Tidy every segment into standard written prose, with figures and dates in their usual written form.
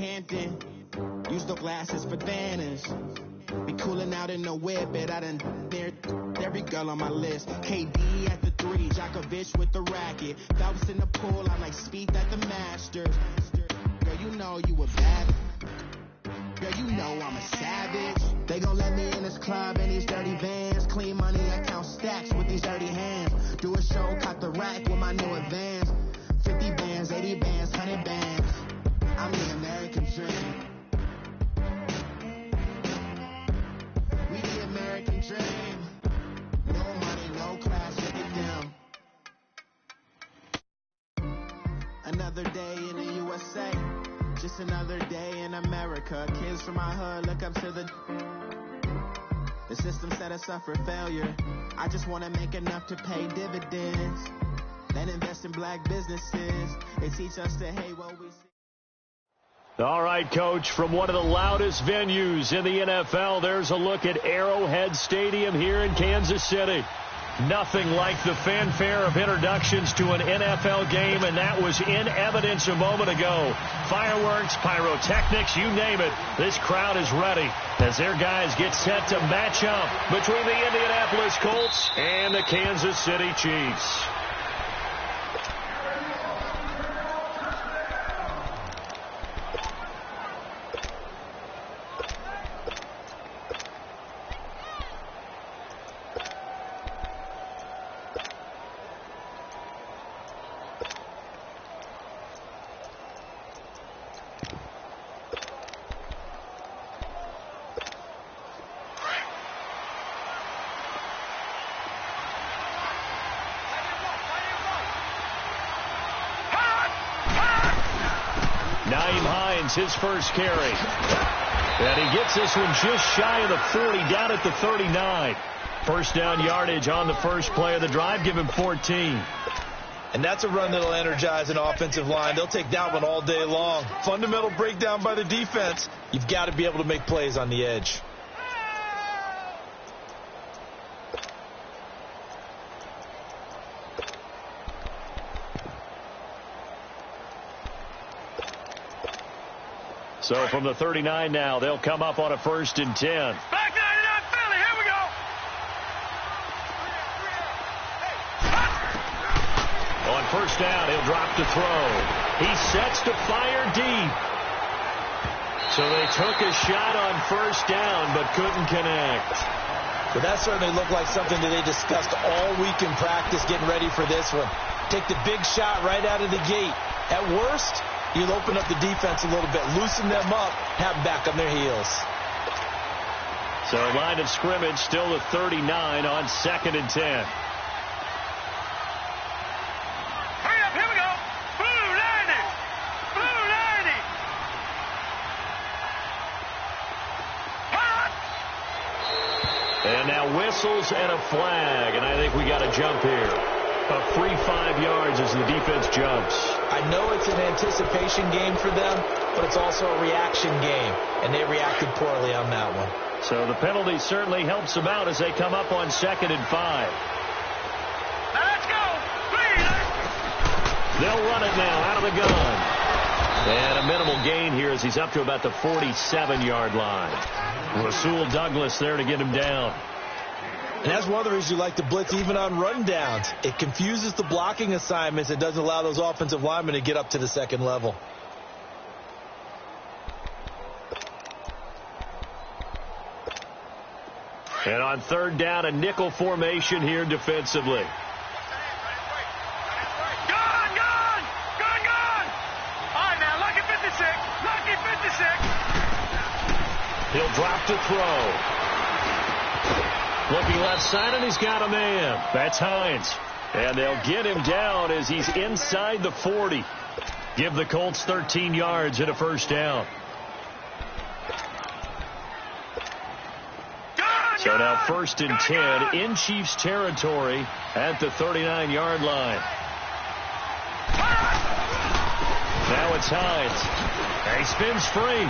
Hampton. Use the glasses for Thanos. Be cooling out in the whip, but I done there every girl on my list. KD at the 3, Djokovic with the racket. Phelps in the pool, I like Speed at the Masters. Girl, you know you a bad. Girl, you know I'm a savage. They gon' let me in this club in these dirty vans. Clean money, I count stacks with these dirty hands. Do a show, caught the rack with my new advance. 50 bands, 80 bands, 100 bands. I'm the American dream. We the American dream. No money, no class, look at them. Another day in the USA. Just another day in America. Kids from my hood look up to the system set us up for failure. I just want to make enough to pay dividends. Then invest in black businesses. They teach us to hate what we see. All right, Coach, from one of the loudest venues in the NFL, there's a look at Arrowhead Stadium here in Kansas City. Nothing like the fanfare of introductions to an NFL game, and that was in evidence a moment ago. Fireworks, pyrotechnics, you name it. This crowd is ready as their guys get set to match up between the Indianapolis Colts and the Kansas City Chiefs. His first carry. And he gets this one just shy of the 40, down at the 39. First down yardage on the first play of the drive, give him 14. And that's a run that'll energize an offensive line. They'll take that one all day long. Fundamental breakdown by the defense. You've got to be able to make plays on the edge. So from the 39 now, they'll come up on a 1st and 10. Back 99 Philly, here we go. On first down, he'll drop to throw. He sets to fire deep. So they took a shot on first down, but couldn't connect. Well, that certainly looked like something that they discussed all week in practice getting ready for this one. Take the big shot right out of the gate. At worst, you'll open up the defense a little bit, loosen them up, have them back on their heels. So line of scrimmage still at 39 on 2nd and 10. Hurry up, here we go. Blue 90. Blue 90. Hot. And now whistles and a flag, and I think we got a jump here. A free 5 yards as the defense jumps. I know it's an anticipation game for them, but it's also a reaction game, and they reacted poorly on that one. So the penalty certainly helps them out as they come up on 2nd and 5. Now let's go. Please. They'll run it now out of the gun. And a minimal gain here as he's up to about the 47-yard line. Rasul Douglas there to get him down. And that's one of the reasons you like to blitz even on run downs. It confuses the blocking assignments. It doesn't allow those offensive linemen to get up to the second level. And on 3rd down, a nickel formation here defensively. Gone, gone. Gone, gone. All right, now, lucky 56. Lucky 56. He'll drop to throw. Looking left side, and he's got a man. That's Hines. And they'll get him down as he's inside the 40. Give the Colts 13 yards and a first down. So now 1st and 10 in Chiefs territory at the 39-yard line. Now it's Hines. And he spins free.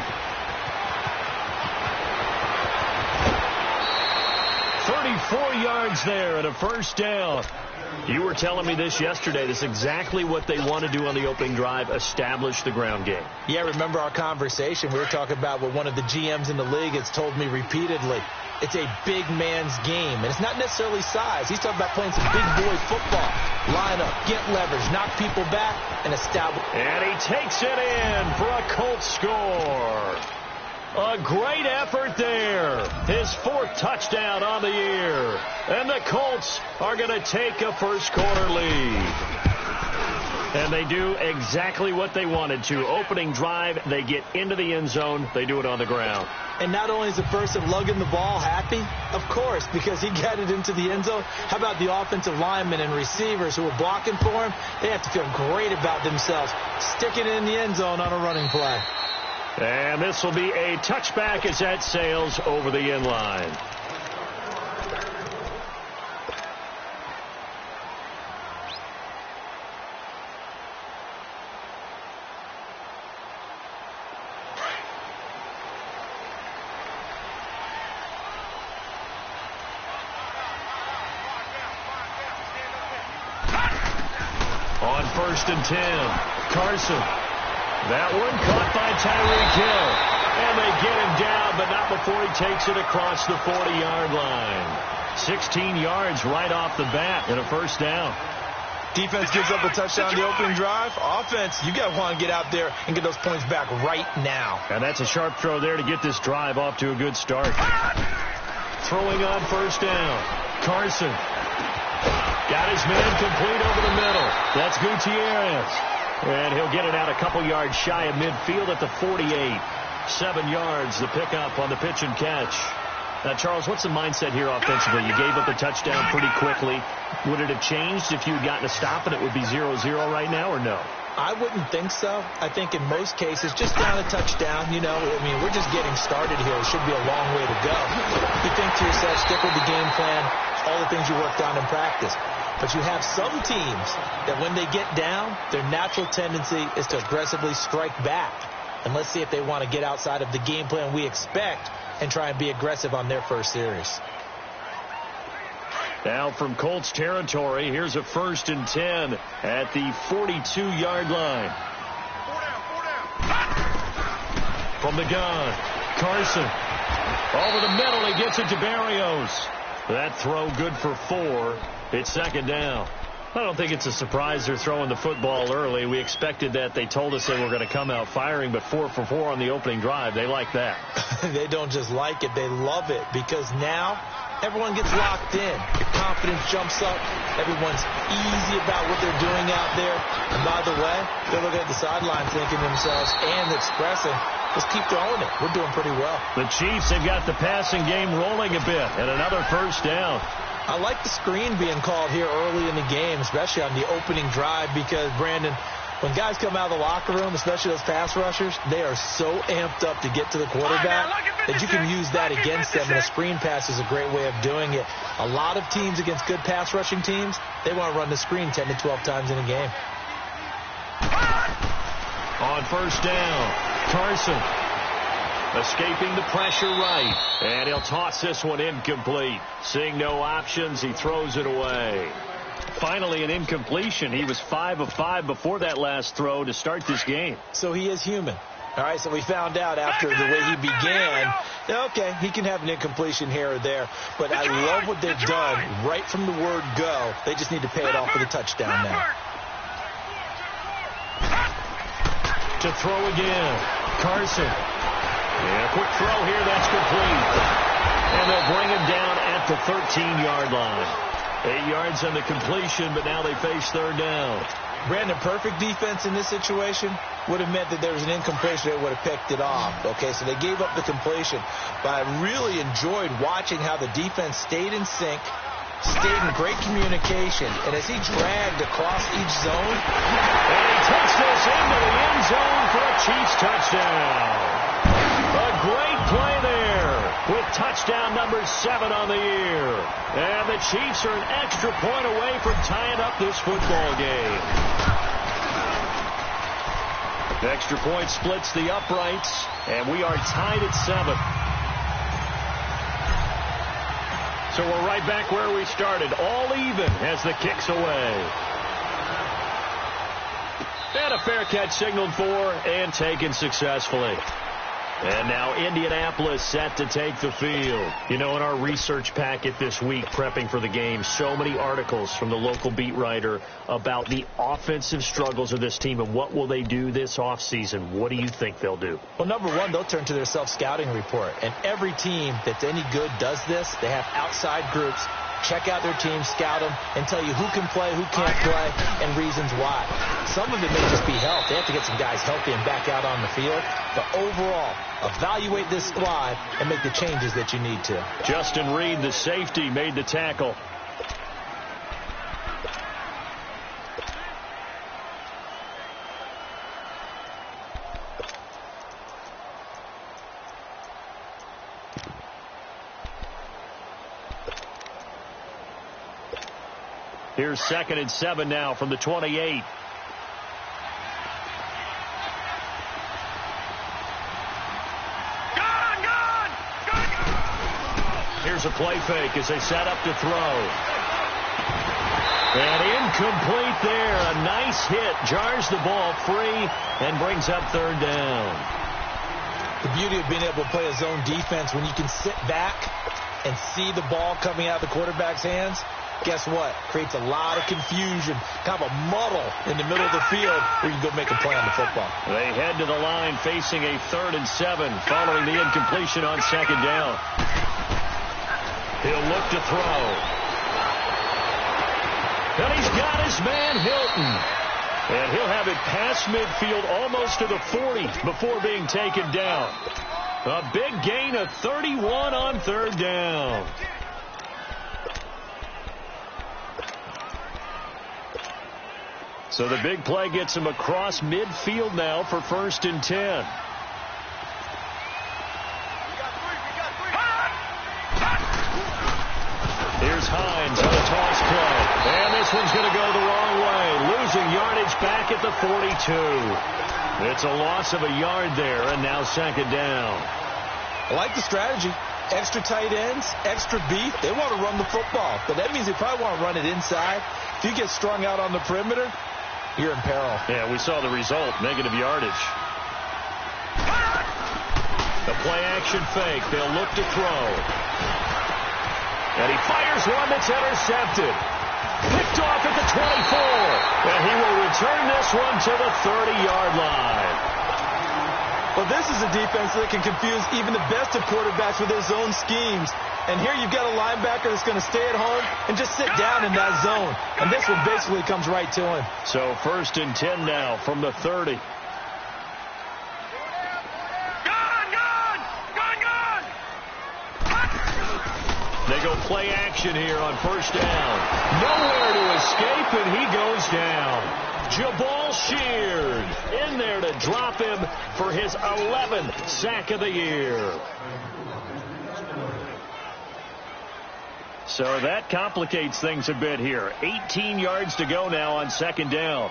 34 yards there and a first down. You were telling me this yesterday. This is exactly what they want to do on the opening drive, establish the ground game. Yeah, remember our conversation. We were talking about what one of the GMs in the league has told me repeatedly. It's a big man's game, and it's not necessarily size. He's talking about playing some big boy football. Line up, get leverage, knock people back, and establish. And he takes it in for a Colts score. A great effort there. His 4th touchdown on the year. And the Colts are going to take a first-quarter lead. And they do exactly what they wanted to. Opening drive, they get into the end zone. They do it on the ground. And not only is the person lugging the ball happy, of course, because he got it into the end zone. How about the offensive linemen and receivers who are blocking for him? They have to feel great about themselves, sticking it in the end zone on a running play. And this will be a touchback as that sails over the end line. On 1st and 10, Carson. That one caught by Tyreek Hill. And they get him down, but not before he takes it across the 40-yard line. 16 yards right off the bat and a first down. Defense gives up a touchdown the opening drive. Offense, you got to want to get out there and get those points back right now. And that's a sharp throw there to get this drive off to a good start. Throwing on 1st down. Carson. Got his man complete over the middle. That's Gutierrez. And he'll get it out a couple yards shy of midfield at the 48. 7 yards, the pickup on the pitch and catch. Now, Charles, what's the mindset here offensively? You gave up a touchdown pretty quickly. Would it have changed if you had gotten a stop and it would be 0-0 right now, or no? I wouldn't think so. I think in most cases, just down a touchdown, you know, I mean, we're just getting started here. It should be a long way to go. You think to yourself, stick with the game plan, all the things you worked on in practice. But you have some teams that when they get down, their natural tendency is to aggressively strike back. And let's see if they want to get outside of the game plan we expect and try and be aggressive on their first series. Now from Colts territory, here's a 1st and 10 at the 42-yard line. From the gun, Carson. Over the middle, he gets it to Barrios. That throw good for 4. It's 2nd down. I don't think it's a surprise they're throwing the football early. We expected that. They told us they were going to come out firing, but 4 for 4 on the opening drive. They like that. They don't just like it. They love it because now everyone gets locked in. Your confidence jumps up. Everyone's easy about what they're doing out there. And by the way, they're looking at the sideline thinking to themselves and expressing, just keep throwing it. We're doing pretty well. The Chiefs have got the passing game rolling a bit and another first down. I like the screen being called here early in the game, especially on the opening drive, because, Brandon, when guys come out of the locker room, especially those pass rushers, they are so amped up to get to the quarterback that you can use that against them, and a screen pass is a great way of doing it. A lot of teams against good pass rushing teams, they want to run the screen 10 to 12 times in a game. On 1st down, Carson. Escaping the pressure right. And he'll toss this one incomplete. Seeing no options, he throws it away. Finally, an incompletion. He was 5 of 5 before that last throw to start this game. So he is human. All right, so we found out after the way he began, okay, he can have an incompletion here or there. But I love what they've done right from the word go. They just need to pay it off with a touchdown now. To throw again, Carson. Yeah, quick throw here, that's complete. And they'll bring him down at the 13-yard line. 8 yards on the completion, but now they face 3rd down. Brandon, perfect defense in this situation would have meant that there was an incompletion. They would have picked it off. Okay, so they gave up the completion. But I really enjoyed watching how the defense stayed in sync, stayed in great communication. And as he dragged across each zone, and he takes this into the end zone for a Chiefs touchdown. A great play there with touchdown number 7 on the year. And the Chiefs are an extra point away from tying up this football game. The extra point splits the uprights, and we are tied at 7. So we're right back where we started, all even as the kick's away. And a fair catch signaled for and taken successfully. And now Indianapolis set to take the field. You know, in our research packet this week, prepping for the game, so many articles from the local beat writer about the offensive struggles of this team and what will they do this offseason. What do you think they'll do? Well, number one, they'll turn to their self-scouting report. And every team that's any good does this. They have outside groups. Check out their team, scout them, and tell you who can play, who can't play, and reasons why. Some of it may just be health. They have to get some guys healthy and back out on the field. But overall, evaluate this squad and make the changes that you need to. Justin Reed, the safety, made the tackle. Here's 2nd and 7 now from the 28. Here's a play fake as they set up to throw. And incomplete there. A nice hit. Jars the ball free and brings up 3rd down. The beauty of being able to play a zone defense when you can sit back and see the ball coming out of the quarterback's hands. Guess what? Creates a lot of confusion, kind of a muddle in the middle of the field where you can go make a play on the football. They head to the line facing a 3rd and 7 following the incompletion on 2nd down. He'll look to throw. And he's got his man Hilton. And he'll have it past midfield almost to the 40 before being taken down. A big gain of 31 on 3rd down. So the big play gets him across midfield now for 1st and 10. Here's Hines on a toss play. And this one's going to go the wrong way. Losing yardage back at the 42. It's a loss of a yard there, and now 2nd down. I like the strategy. Extra tight ends, extra beef. They want to run the football. But that means they probably want to run it inside. If you get strung out on the perimeter, you're in peril. Yeah, we saw the result, negative yardage. The play-action fake. They'll look to throw. And he fires one that's intercepted. Picked off at the 24. And he will return this one to the 30-yard line. Well, this is a defense that can confuse even the best of quarterbacks with their zone schemes. And here you've got a linebacker that's going to stay at home and just sit down in that zone. And this one basically comes right to him. So 1st and 10 now from the 30. They go play action here on 1st down. Nowhere to escape, and he goes down. Jabal Sheard in there to drop him for his 11th sack of the year. So that complicates things a bit here. 18 yards to go now on 2nd down.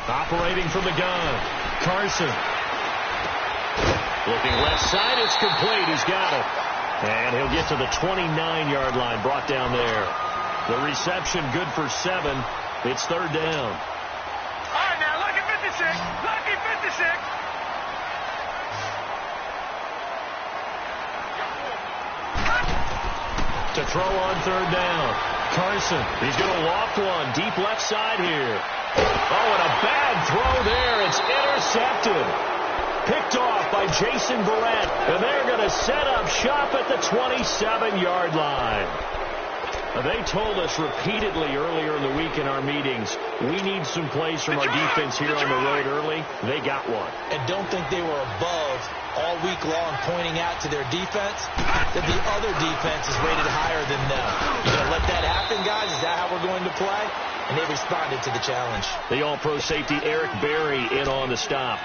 Operating from the gun. Carson. Looking left side, it's complete. He's got it. And he'll get to the 29-yard line, brought down there. The reception good for 7. It's 3rd down. All right, now, lucky 56. Lucky 56. To throw on 3rd down. Carson, he's going to loft one. Deep left side here. Oh, and a bad throw there. It's intercepted. Picked off by Jason Barrett. And they're going to set up shop at the 27-yard line. They told us repeatedly earlier in the week in our meetings, we need some plays from our defense here on the road early. They got one. And don't think they were above all week long pointing out to their defense that the other defense is rated higher than them. You going to let that happen, guys? Is that how we're going to play? And they responded to the challenge. The all-pro safety Eric Berry in on the stop.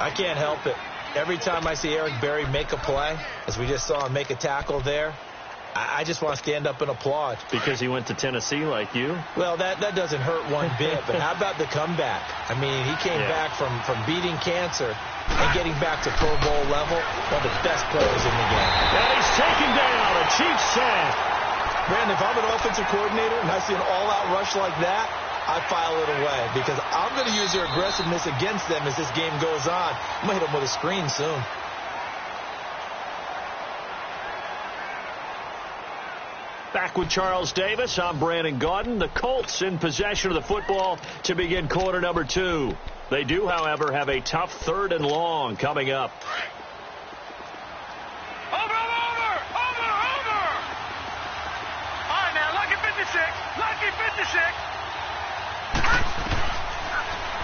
I can't help it. Every time I see Eric Berry make a play, as we just saw him make a tackle there, I just want to stand up and applaud. Because he went to Tennessee like you? Well, that doesn't hurt one bit, but how about the comeback? I mean, he came back from beating cancer and getting back to Pro Bowl level, one of the best players in the game. And he's taken down, a cheap sack. Brandon, if I'm an offensive coordinator and I see an all-out rush like that, I file it away because I'm going to use their aggressiveness against them as this game goes on. I'm going to hit them with a screen soon. Back with Charles Davis, I'm Brandon Gaudin. The Colts in possession of the football to begin quarter number 2. They do, however, have a tough 3rd and long coming up. Over! All right, now, lucky 56.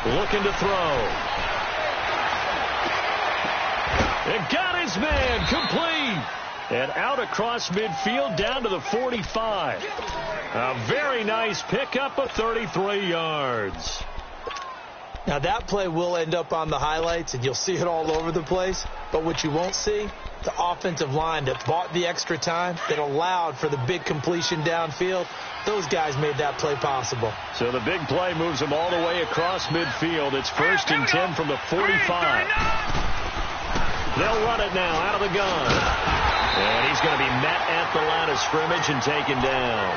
Looking to throw. And got his man, complete. And out across midfield down to the 45. A very nice pickup of 33 yards. Now, that play will end up on the highlights, and you'll see it all over the place. But what you won't see, the offensive line that bought the extra time, that allowed for the big completion downfield, those guys made that play possible. So the big play moves them all the way across midfield. It's 1st and 10 from the 45. They'll run it now out of the gun. And he's going to be met at the line of scrimmage and taken down.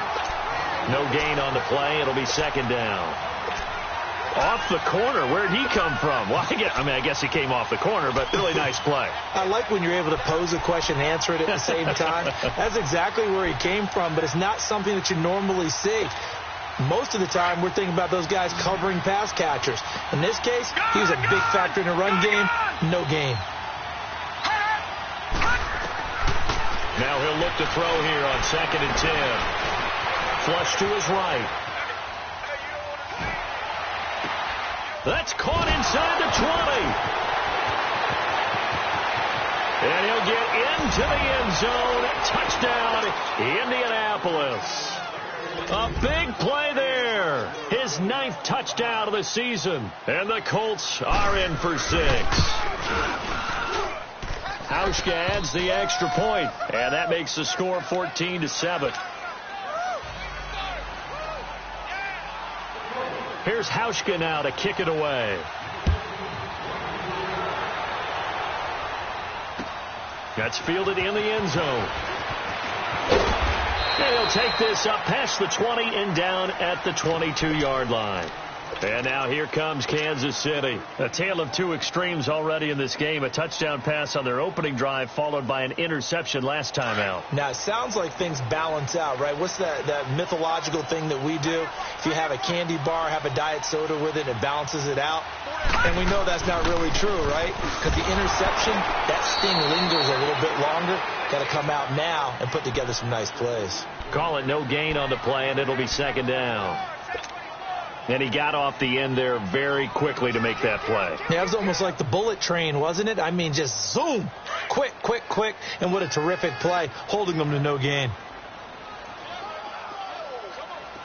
No gain on the play. It'll be 2nd down. Off the corner. Where'd he come from? Well, I guess he came off the corner, but really nice play. I like when you're able to pose a question and answer it at the same time. That's exactly where he came from, but it's not something that you normally see. Most of the time, we're thinking about those guys covering pass catchers. In this case, he was a big factor in the run game. No gain. Now he'll look to throw here on 2nd and 10. Flush to his right. That's caught inside the 20. And he'll get into the end zone. Touchdown, Indianapolis. A big play there. His 9th touchdown of the season. And the Colts are in for 6. Hauschka adds the extra point, and that makes the score 14-7. Here's Hauschka now to kick it away. That's fielded in the end zone. And he'll take this up past the 20 and down at the 22-yard line. And now here comes Kansas City. A tale of two extremes already in this game. A touchdown pass on their opening drive followed by an interception last time out. Now, it sounds like things balance out, right? What's that mythological thing that we do? If you have a candy bar, have a diet soda with it, it balances it out. And we know that's not really true, right? Because the interception, that sting lingers a little bit longer. Got to come out now and put together some nice plays. Call it no gain on the play, and it'll be 2nd down. And he got off the end there very quickly to make that play. Yeah, it was almost like the bullet train, wasn't it? I mean, just zoom. Quick, quick, quick. And what a terrific play, holding them to no gain.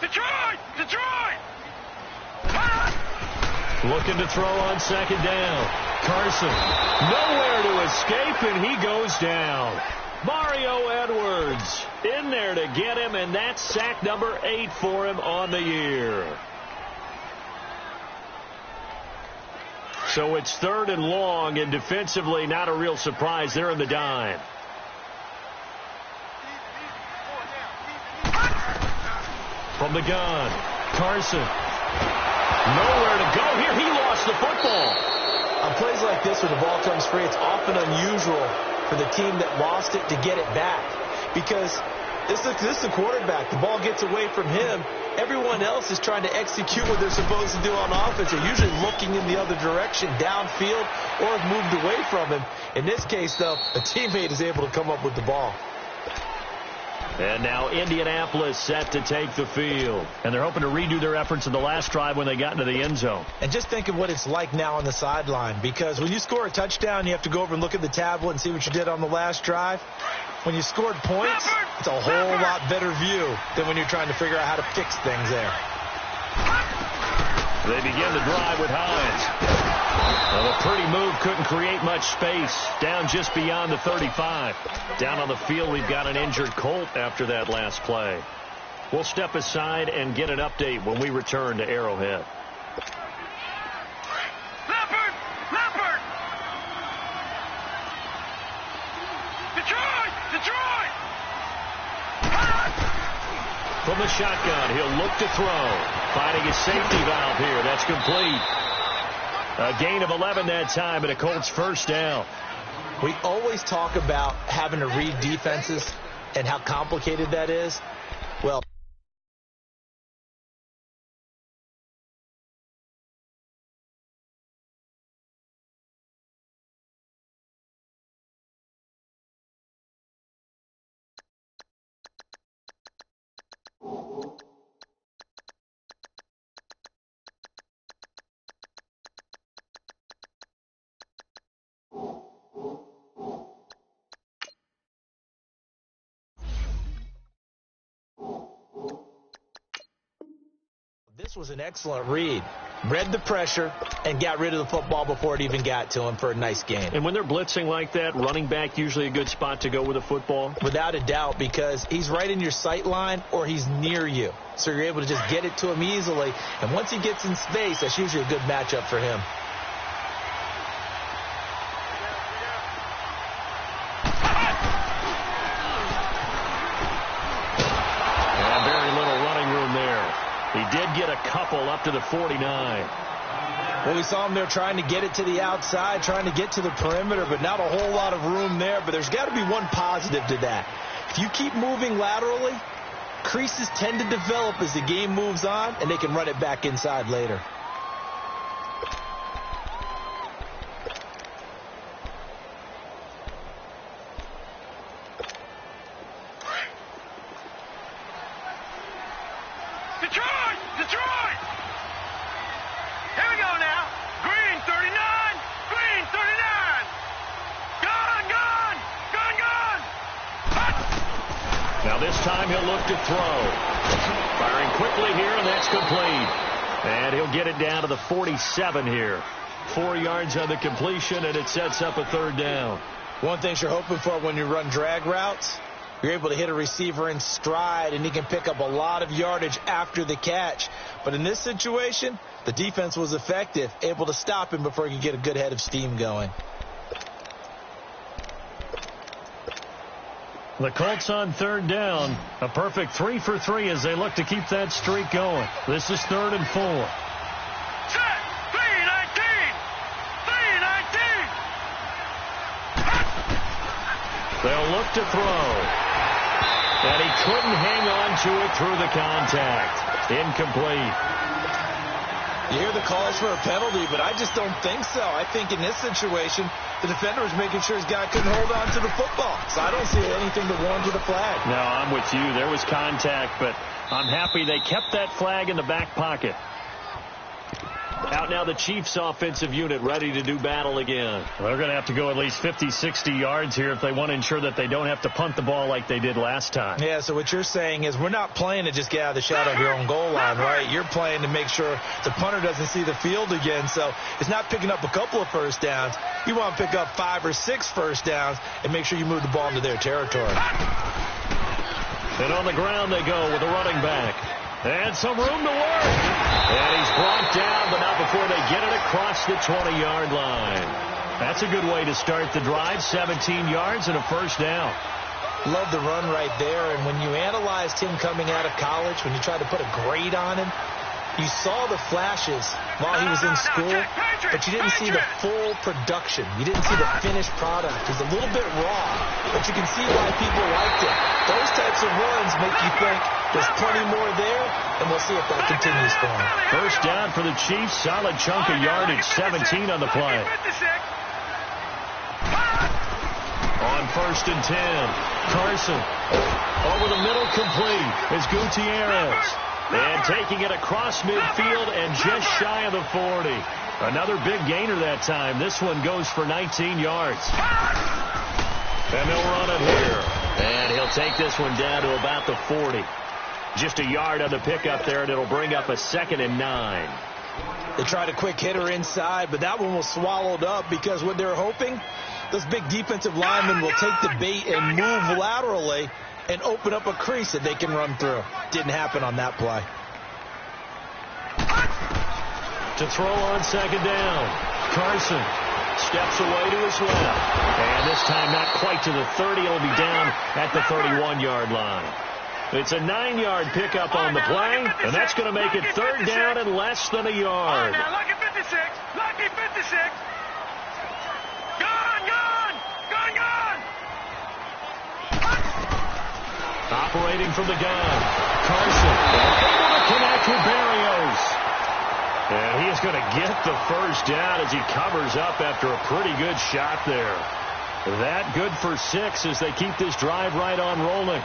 Detroit! Detroit! Looking to throw on 2nd down. Carson, nowhere to escape, and he goes down. Mario Edwards in there to get him, and that's sack number 8 for him on the year. So it's 3rd and long, and defensively not a real surprise. They're in the dime. From the gun, Carson. Nowhere to go here. He lost the football. On plays like this where the ball comes free, it's often unusual for the team that lost it to get it back. Because this is the quarterback. The ball gets away from him. Everyone else is trying to execute what they're supposed to do on offense. They're usually looking in the other direction, downfield, or have moved away from him. In this case, though, a teammate is able to come up with the ball. And now Indianapolis set to take the field. And they're hoping to redo their efforts in the last drive when they got into the end zone. And just think of what it's like now on the sideline. Because when you score a touchdown, you have to go over and look at the tablet and see what you did on the last drive. When you scored points, it's a whole lot better view than when you're trying to figure out how to fix things there. They begin the drive with Hines. Well, the pretty move, couldn't create much space. Down just beyond the 35. Down on the field, we've got an injured Colt after that last play. We'll step aside and get an update when we return to Arrowhead. Leopard! Leopard! Detroit! Detroit! From the shotgun, he'll look to throw. Finding his safety valve here. That's complete. A gain of 11 that time, and a Colts first down. We always talk about having to read defenses and how complicated that is. Well, this was an excellent read. Read the pressure and got rid of the football before it even got to him for a nice gain. And when they're blitzing like that, running back usually a good spot to go with the football? Without a doubt, because he's right in your sight line or he's near you. So you're able to just get it to him easily. And once he gets in space, that's usually a good matchup for him. And very little running room there. He did get a couple up to the 49. Well, we saw him there trying to get it to the outside, trying to get to the perimeter, but not a whole lot of room there. But there's got to be one positive to that. If you keep moving laterally, creases tend to develop as the game moves on, and they can run it back inside later. Detroit! Detroit! Here we go now. Green 39. Green 39. Gun, gun, gun, gun. Now this time he'll look to throw. Firing quickly here, and that's complete. And he'll get it down to the 47 here. 4 yards on the completion, and it sets up a third down. One thing you're hoping for when you run drag routes, you're able to hit a receiver in stride, and he can pick up a lot of yardage after the catch. But in this situation, the defense was effective, able to stop him before he could get a good head of steam going. The Colts on third down. A perfect 3 for 3 as they look to keep that streak going. This is 3rd and 4. Set. 319. 319. They'll look to throw. And he couldn't hang on to it through the contact. Incomplete. You hear the calls for a penalty, but I just don't think so. I think in this situation, the defender was making sure his guy couldn't hold on to the football. So I don't see anything to warrant the flag. No, I'm with you. There was contact, but I'm happy they kept that flag in the back pocket. Out now the Chiefs offensive unit ready to do battle again. They're going to have to go at least 50, 60 yards here if they want to ensure that they don't have to punt the ball like they did last time. Yeah, so what you're saying is we're not playing to just get out of the shadow of your own goal line, right? You're playing to make sure the punter doesn't see the field again. So it's not picking up a couple of first downs. You want to pick up 5 or 6 first downs and make sure you move the ball into their territory. And on the ground they go with a running back. And some room to work. And he's brought down, but not before they get it across the 20-yard line. That's a good way to start the drive. 17 yards and a first down. Love the run right there. And when you analyzed him coming out of college, when you tried to put a grade on him, you saw the flashes while he was in school, but you didn't see the full production. You didn't see the finished product. He's a little bit raw, but you can see why people liked it. Those types of runs make you think there's plenty more there, and we'll see if that continues for him. First down for the Chiefs. Solid chunk of yardage. 17 on the play. On 1st and 10. Carson over the middle, complete is Gutierrez. And taking it across midfield and just shy of the 40. Another big gainer that time. This one goes for 19 yards. And they'll run it here. And he'll take this one down to about the 40. Just a yard on the pickup there, and it'll bring up a 2nd and 9. They tried a quick hitter inside, but that one was swallowed up because what they're hoping, those big defensive linemen will take the bait and move laterally and open up a crease that they can run through. Didn't happen on that play. To throw on second down, Carson steps away to his left. And this time not quite to the 30. It'll be down at the 31-yard line. It's a 9-yard pickup on the play, and that's going to make it third down and less than a yard. Now lucky 56. Lucky 56. Gone, gone, gone, gone. Operating from the gun, Carson able to connect with Berrios. And he is going to get the first down as he covers up after a pretty good shot there. That good for 6 as they keep this drive right on rolling.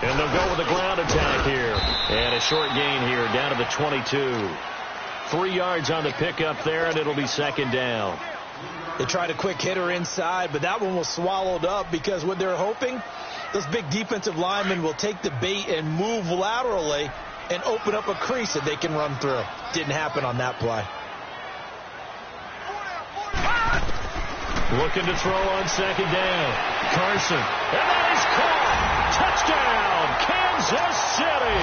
And they'll go with a ground attack here. And a short gain here down to the 22. 3 yards on the pickup there, and it'll be second down. They tried a quick hitter inside, but that one was swallowed up because what they're hoping, those big defensive linemen will take the bait and move laterally and open up a crease that they can run through. Didn't happen on that play. Looking to throw on second down. Carson. And that is caught. Touchdown, Kansas City.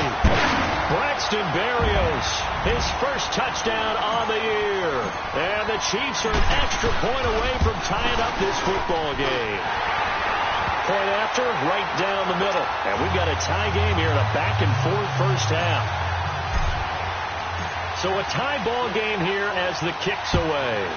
Braxton Berrios, his first touchdown on the year. And the Chiefs are an extra point away from tying up this football game. Point after, right down the middle. And we've got a tie game here in a back-and-forth first half. So a tie ball game here as the kick's away.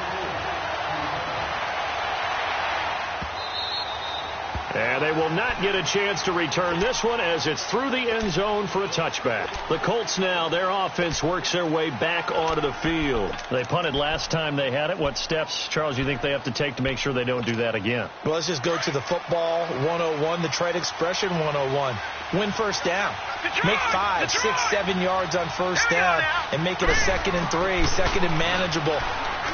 And they will not get a chance to return this one as it's through the end zone for a touchback. The Colts now, their offense works their way back onto the field. They punted last time they had it. What steps, Charles, you think they have to take to make sure they don't do that again? Well, let's just go to the football 101, the trade expression 101. Win first down. Make 5, 6, 7 yards on first down and make it a 2nd and 3, second and manageable.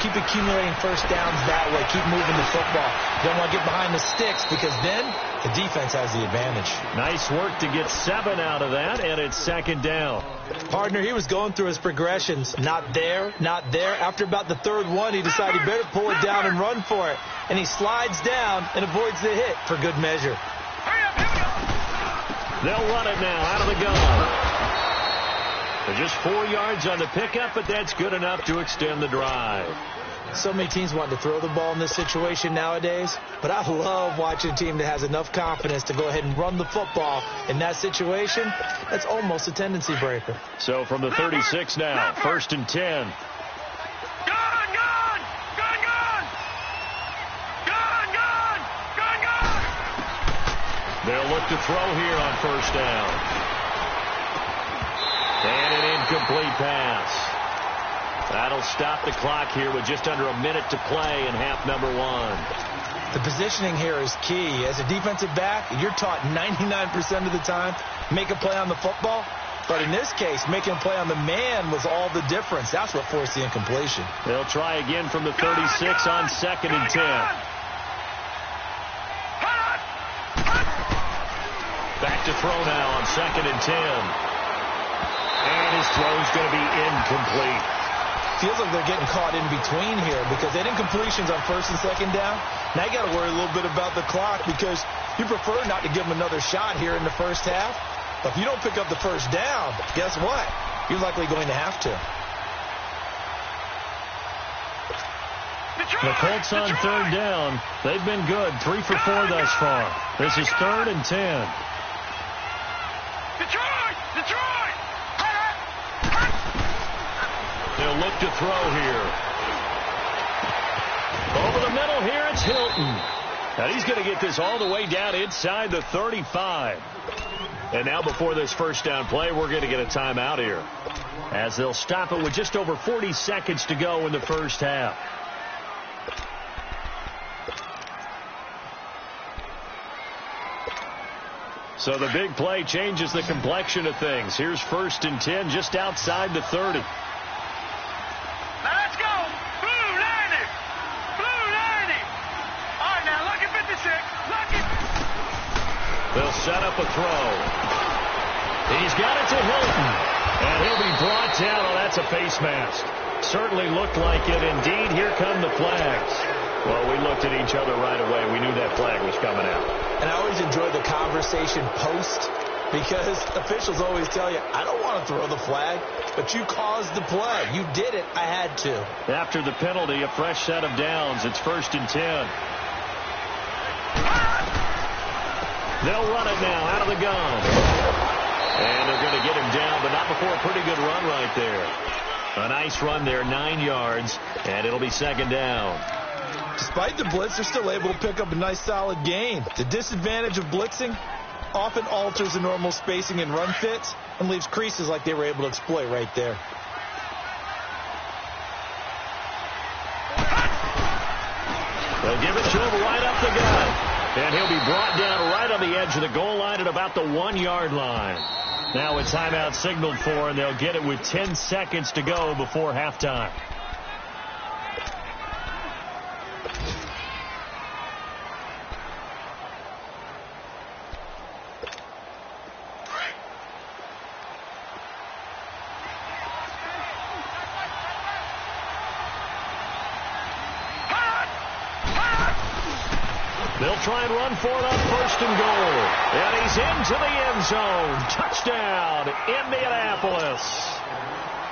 Keep accumulating first downs that way. Keep moving the football. Don't want to get behind the sticks because then the defense has the advantage. Nice work to get 7 out of that, and it's second down. Partner, he was going through his progressions. Not there, not there. After about the third one, he decided he better pull it down and run for it. And he slides down and avoids the hit for good measure. They'll run it now out of the gun. They're just 4 yards on the pickup, but that's good enough to extend the drive. So many teams want to throw the ball in this situation nowadays, but I love watching a team that has enough confidence to go ahead and run the football in that situation. That's almost a tendency breaker. So from the 36 now, 1st and 10. Gone, gone, gone, gone. Gone, gone, gone, gone. They'll look to throw here on first down. And an incomplete pass. That'll stop the clock here with just under a minute to play in half number 1. The positioning here is key. As a defensive back, you're taught 99% of the time, make a play on the football. But in this case, making a play on the man was all the difference. That's what forced the incompletion. They'll try again from the 36 on 2nd and 10. Back to throw now on 2nd and 10. And his throw's going to be incomplete. Feels like they're getting caught in between here because they didn't completions on 1st and 2nd down. Now you got to worry a little bit about the clock because you prefer not to give them another shot here in the first half. But if you don't pick up the first down, guess what? You're likely going to have to. The Colts on 3rd down. They've been good. 3 for 4 thus far. This is 3rd and 10. Detroit! Detroit! They'll look to throw here. Over the middle here, it's Hilton. And he's going to get this all the way down inside the 35. And now before this first down play, we're going to get a timeout here, as they'll stop it with just over 40 seconds to go in the first half. So the big play changes the complexion of things. Here's 1st and 10 just outside the 30. Now let's go. Blue 90. Blue 90. All right, now They'll set up a throw. He's got it to Hilton. And he'll be brought down. Oh, that's a face mask. Certainly looked like it. Indeed, here come the flags. Well, we looked at each other right away. We knew that flag was coming out. And I always enjoy the conversation post, because officials always tell you, I don't want to throw the flag, but you caused the play. You did it. I had to. After the penalty, a fresh set of downs. It's 1st and 10. They'll run it now out of the gun. And they're going to get him down, but not before a pretty good run right there. A nice run there, 9 yards, and it'll be 2nd down. Despite the blitz, they're still able to pick up a nice solid gain. The disadvantage of blitzing often alters the normal spacing and run fits and leaves creases like they were able to exploit right there. They'll give it to him right up the gut. And he'll be brought down right on the edge of the goal line at about the 1-yard line. Now a timeout signaled for, and they'll get it with 10 seconds to go before halftime. They'll try and run for it on 1st and goal. And he's into the end zone. Touchdown, Indianapolis.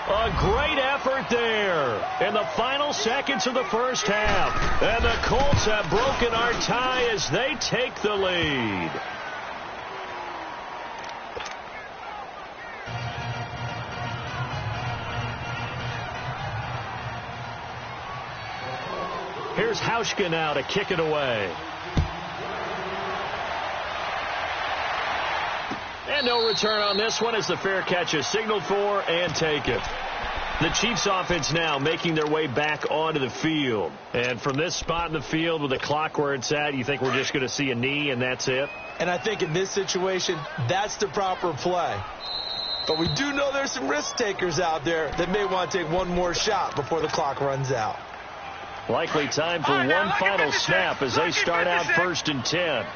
A great effort there in the final seconds of the first half. And the Colts have broken our tie as they take the lead. Here's Hauschka now to kick it away. And no return on this one as the fair catch is signaled for and taken. The Chiefs offense now making their way back onto the field. And from this spot in the field with the clock where it's at, you think we're just going to see a knee and that's it? And I think in this situation, that's the proper play. But we do know there's some risk takers out there that may want to take one more shot before the clock runs out. Likely time for one final snap as they start out 1st and 10.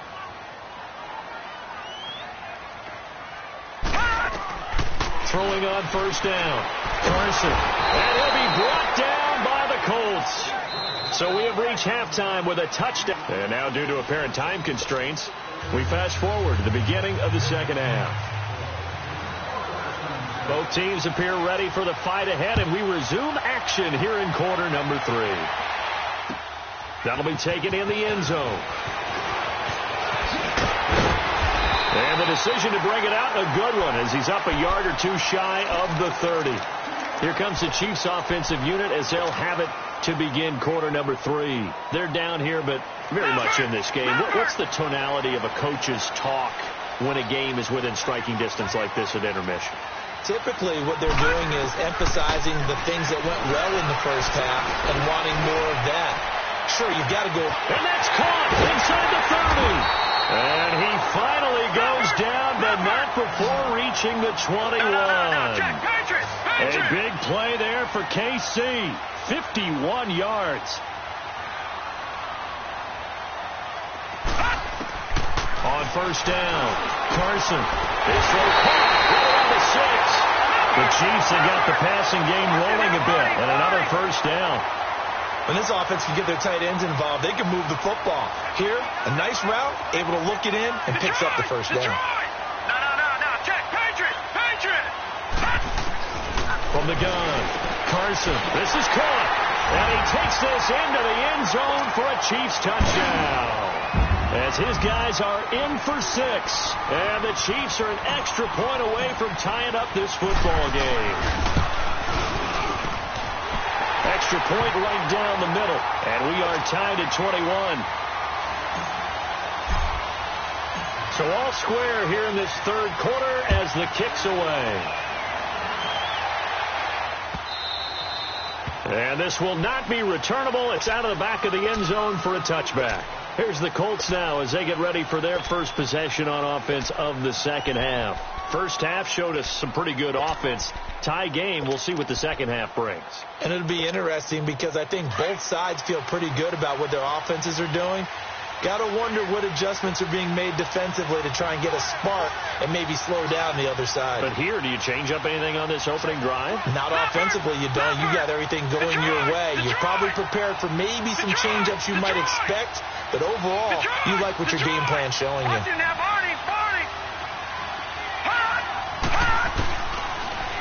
Throwing on 1st down. Carson. And he'll be brought down by the Colts. So we have reached halftime with a touchdown. And now due to apparent time constraints, we fast forward to the beginning of the second half. Both teams appear ready for the fight ahead, and we resume action here in quarter number 3. That'll be taken in the end zone. And the decision to bring it out, a good one, as he's up a yard or two shy of the 30. Here comes the Chiefs offensive unit as they'll have it to begin quarter number 3. They're down here, but very much in this game. What's the tonality of a coach's talk when a game is within striking distance like this at intermission? Typically, what they're doing is emphasizing the things that went well in the first half and wanting more of that. Sure, you've got to go. And that's caught inside the 30. And he finally goes down, but not before reaching the 21. A big play there for KC. 51 yards. On 1st down, Carson. This throw caught right around the 6. The Chiefs have got the passing game rolling a bit, and another 1st down. When this offense can get their tight ends involved, they can move the football. Here, a nice route, able to look it in, and picks up the 1st down. No. Check. Patriot. From the gun, Carson. This is caught. And he takes this into the end zone for a Chiefs touchdown. As his guys are in for 6. And the Chiefs are an extra point away from tying up this football game. Extra point right down the middle. And we are tied at 21. So all square here in this 3rd quarter as the kick's away. And this will not be returnable. It's out of the back of the end zone for a touchback. Here's the Colts now as they get ready for their first possession on offense of the second half. First half showed us some pretty good offense. Tie game, we'll see what the second half brings. And it'll be interesting because I think both sides feel pretty good about what their offenses are doing. Got to wonder what adjustments are being made defensively to try and get a spark and maybe slow down the other side. But here, do you change up anything on this opening drive? Not offensively, you don't. You got everything going your way. You're probably prepared for maybe some change-ups you might expect, but overall, you like what your game plan's showing you.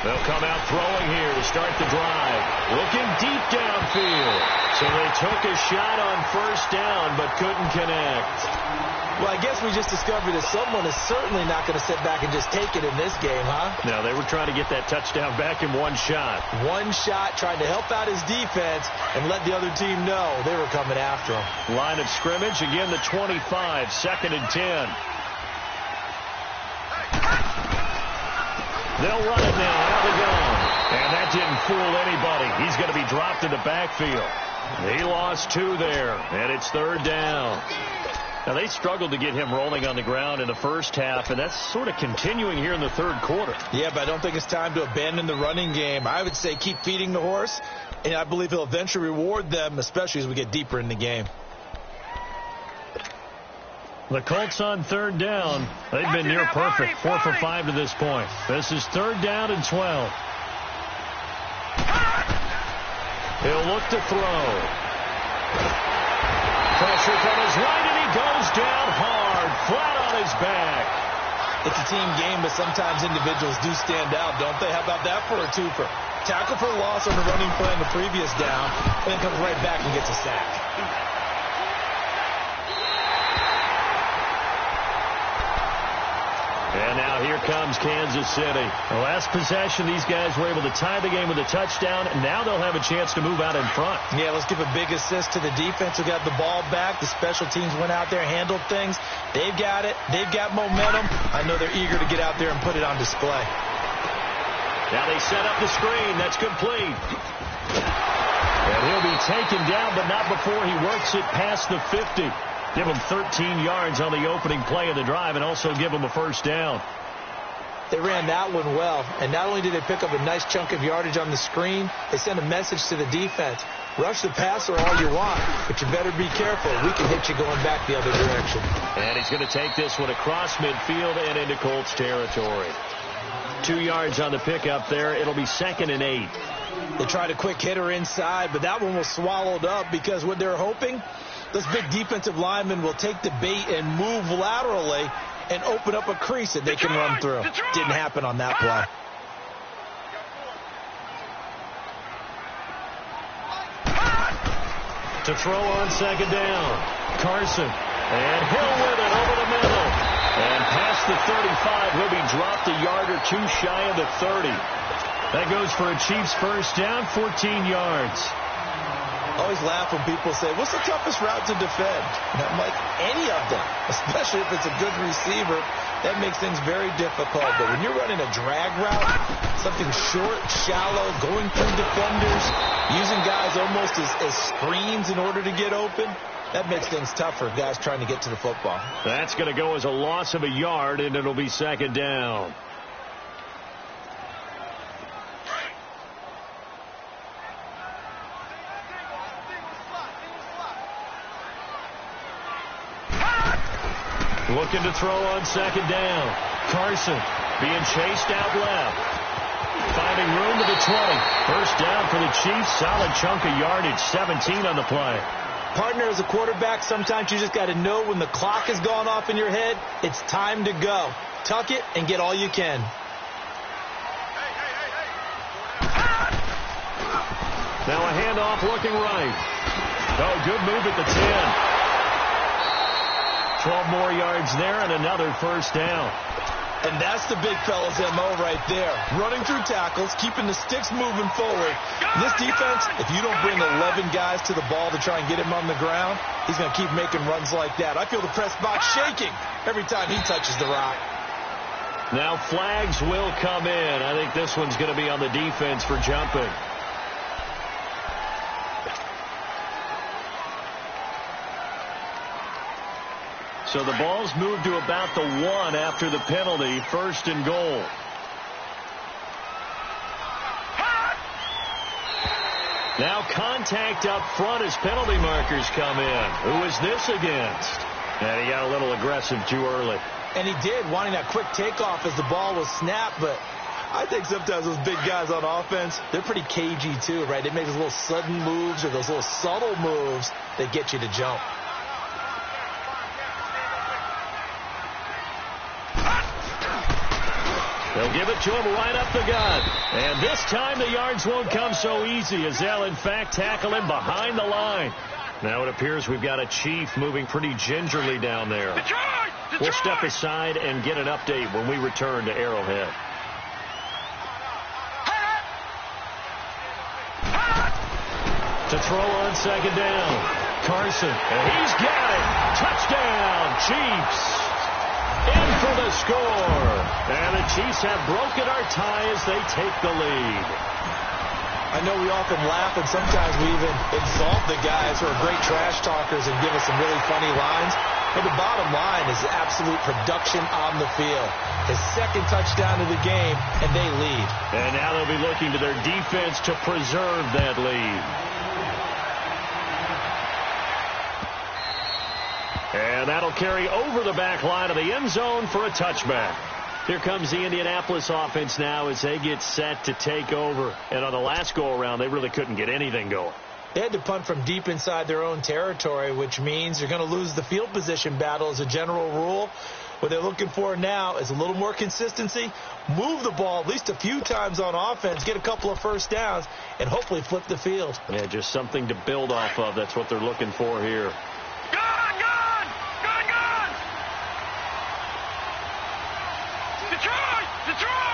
They'll come out throwing here to start the drive. Looking deep downfield. So they took a shot on first down, but couldn't connect. Well, I guess we just discovered that someone is certainly not going to sit back and just take it in this game, huh? No, they were trying to get that touchdown back in one shot. One shot, trying to help out his defense and let the other team know they were coming after him. Line of scrimmage, again the 25, 2nd and 10. They'll run it now. Out they go. And that didn't fool anybody. He's going to be dropped in the backfield. He lost 2 there, and it's 3rd down. Now, they struggled to get him rolling on the ground in the first half, and that's sort of continuing here in the 3rd quarter. Yeah, but I don't think it's time to abandon the running game. I would say keep feeding the horse, and I believe he'll eventually reward them, especially as we get deeper in the game. The Colts on 3rd down. They've been near perfect, 4 for 5 to this point. This is 3rd down and 12. He'll look to throw. Pressure from his right, and he goes down hard, flat on his back. It's a team game, but sometimes individuals do stand out, don't they? How about that for a twofer? Tackle for loss on the running play on the previous down, and then comes right back and gets a sack. And now here comes Kansas City. The last possession, these guys were able to tie the game with a touchdown, and now they'll have a chance to move out in front. Yeah, let's give a big assist to the defense who got the ball back. The special teams went out there, handled things. They've got it. They've got momentum. I know they're eager to get out there and put it on display. Now they set up the screen. That's complete. And he'll be taken down, but not before he works it past the 50. Give him 13 yards on the opening play of the drive and also give him a first down. They ran that one well, and not only did they pick up a nice chunk of yardage on the screen, they sent a message to the defense. Rush the passer all you want, but you better be careful. We can hit you going back the other direction. And he's going to take this one across midfield and into Colts territory. 2 yards on the pickup there. It'll be 2nd and 8. They tried a quick hitter inside, but that one was swallowed up because what they're hoping, those big defensive linemen will take the bait and move laterally and open up a crease that they can run through. Didn't happen on that play. To throw on 2nd down. Carson. And Hill with it over the middle. And past the 35, he'll be dropped a yard or 2 shy of the 30. That goes for a Chiefs first down, 14 yards. I always laugh when people say, what's the toughest route to defend? And I'm like, any of them, especially if it's a good receiver. That makes things very difficult. But when you're running a drag route, something short, shallow, going through defenders, using guys almost as screens in order to get open, that makes things tough for guys trying to get to the football. That's going to go as a loss of a yard, and it'll be 2nd down. Looking to throw on 2nd down. Carson being chased out left. Finding room to the 20. First down for the Chiefs. Solid chunk of yardage. 17 on the play. Partner, as a quarterback, sometimes you just got to know when the clock has gone off in your head, it's time to go. Tuck it and get all you can. Now a handoff looking right. Oh, good move at the 10. 12 more yards there and another first down. And that's the big fella's MO right there. Running through tackles, keeping the sticks moving forward. This defense, if you don't bring 11 guys to the ball to try and get him on the ground, he's going to keep making runs like that. I feel the press box shaking every time he touches the rock. Now flags will come in. I think this one's going to be on the defense for jumping. So the ball's moved to about the 1 after the penalty. 1st and goal. Now contact up front as penalty markers come in. Who is this against? And he got a little aggressive too early. And he did, wanting that quick takeoff as the ball was snapped, but I think sometimes those big guys on offense, they're pretty cagey too, right? They make those little sudden moves or those little subtle moves that get you to jump. They'll give it to him right up the gut. And this time the yards won't come so easy as they'll, in fact, tackle him behind the line. Now it appears we've got a Chief moving pretty gingerly down there. We'll step aside and get an update when we return to Arrowhead. To throw on second down. Carson. And he's got it. Touchdown, Chiefs. In for the score. And the Chiefs have broken our tie as they take the lead. I know we often laugh and sometimes we even exalt the guys who are great trash talkers and give us some really funny lines. But the bottom line is absolute production on the field. His second touchdown of the game, and they lead. And now they'll be looking to their defense to preserve that lead. And that'll carry over the back line of the end zone for a touchback. Here comes the Indianapolis offense now as they get set to take over. And on the last go-around, they really couldn't get anything going. They had to punt from deep inside their own territory, which means you're going to lose the field position battle as a general rule. What they're looking for now is a little more consistency, move the ball at least a few times on offense, get a couple of first downs, and hopefully flip the field. Yeah, just something to build off of. That's what they're looking for here. Detroit!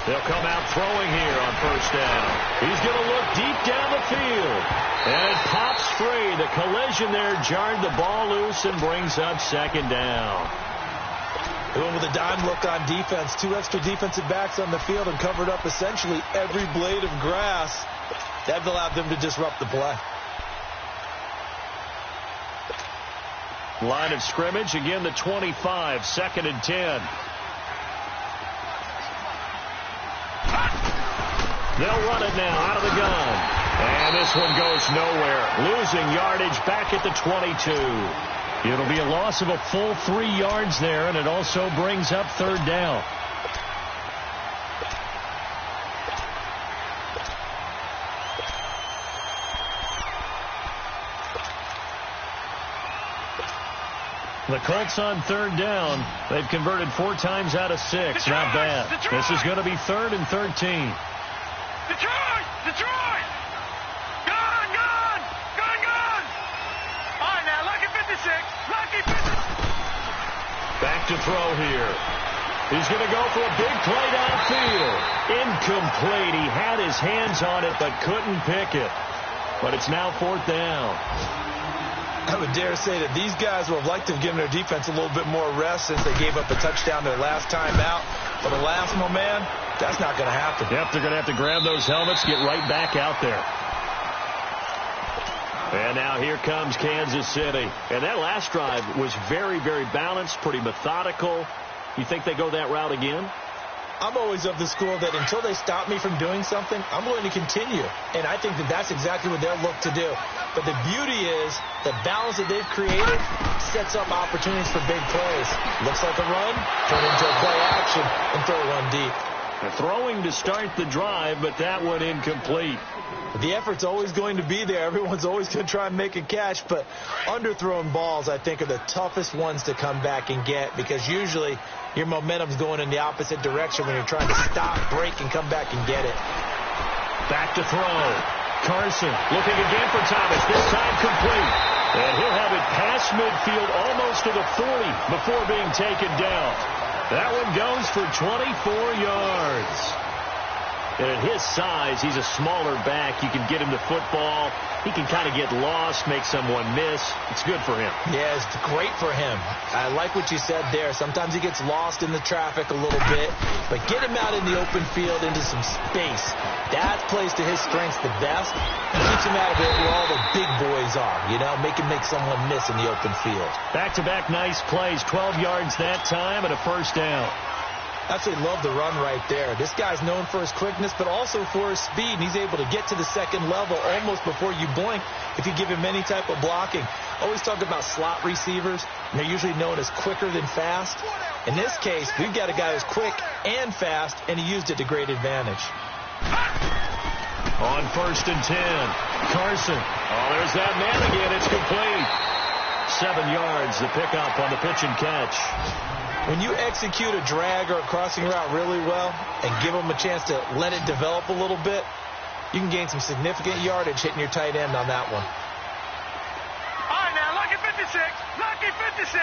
They'll come out throwing here on first down. He's going to look deep down the field. And it pops free. The collision there jarred the ball loose and brings up second down. Going with a dime look on defense. 2 extra defensive backs on the field and covered up essentially every blade of grass. That allowed them to disrupt the play. Line of scrimmage, again the 25, 2nd and 10. They'll run it now out of the gun. And this one goes nowhere. Losing yardage back at the 22. It'll be a loss of a full 3 yards there, and it also brings up third down. The Colts on third down. They've converted 4 times out of 6. Not bad. This is going to be 3rd and 13. Detroit! Gone! All right, now, lucky 56. Lucky 56. Back to throw here. He's going to go for a big play downfield. Incomplete. He had his hands on it but couldn't pick it. But it's now 4th down. I would dare say that these guys would have liked to have given their defense a little bit more rest since they gave up a touchdown their last time out. But alas, my man, that's not going to happen. Yep, they're going to have to grab those helmets, get right back out there. And now here comes Kansas City. And that last drive was very, very balanced, pretty methodical. You think they go that route again? I'm always of the school that until they stop me from doing something, I'm going to continue. And I think that that's exactly what they'll look to do. But the beauty is the balance that they've created sets up opportunities for big plays. Looks like a run, turn into a play action, and throw one deep. They're throwing to start the drive, but that one incomplete. The effort's always going to be there. Everyone's always going to try and make a catch, but underthrown balls, I think, are the toughest ones to come back and get because usually your momentum's going in the opposite direction when you're trying to stop, break, and come back and get it. Back to throw. Carson looking again for Thomas, this time complete. And he'll have it past midfield almost to the 40 before being taken down. That one goes for 24 yards. And at his size, he's a smaller back. You can get him the football. He can kind of get lost, make someone miss. It's good for him. Yeah, it's great for him. I like what you said there. Sometimes he gets lost in the traffic a little bit, but get him out in the open field into some space. That plays to his strengths the best. And keeps him out of it where all the big boys are, you know, make him make someone miss in the open field. Back-to-back nice plays, 12 yards that time and a first down. Absolutely love the run right there. This guy's known for his quickness, but also for his speed, and he's able to get to the second level almost before you blink if you give him any type of blocking. Always talk about slot receivers, and they're usually known as quicker than fast. In this case, we've got a guy who's quick and fast, and he used it to great advantage. On 1st and 10, Carson. Oh, there's that man again. It's complete. 7 yards, the pickup on the pitch and catch. When you execute a drag or a crossing route really well and give them a chance to let it develop a little bit, you can gain some significant yardage hitting your tight end on that one. All right, now, lucky 56. Lucky 56.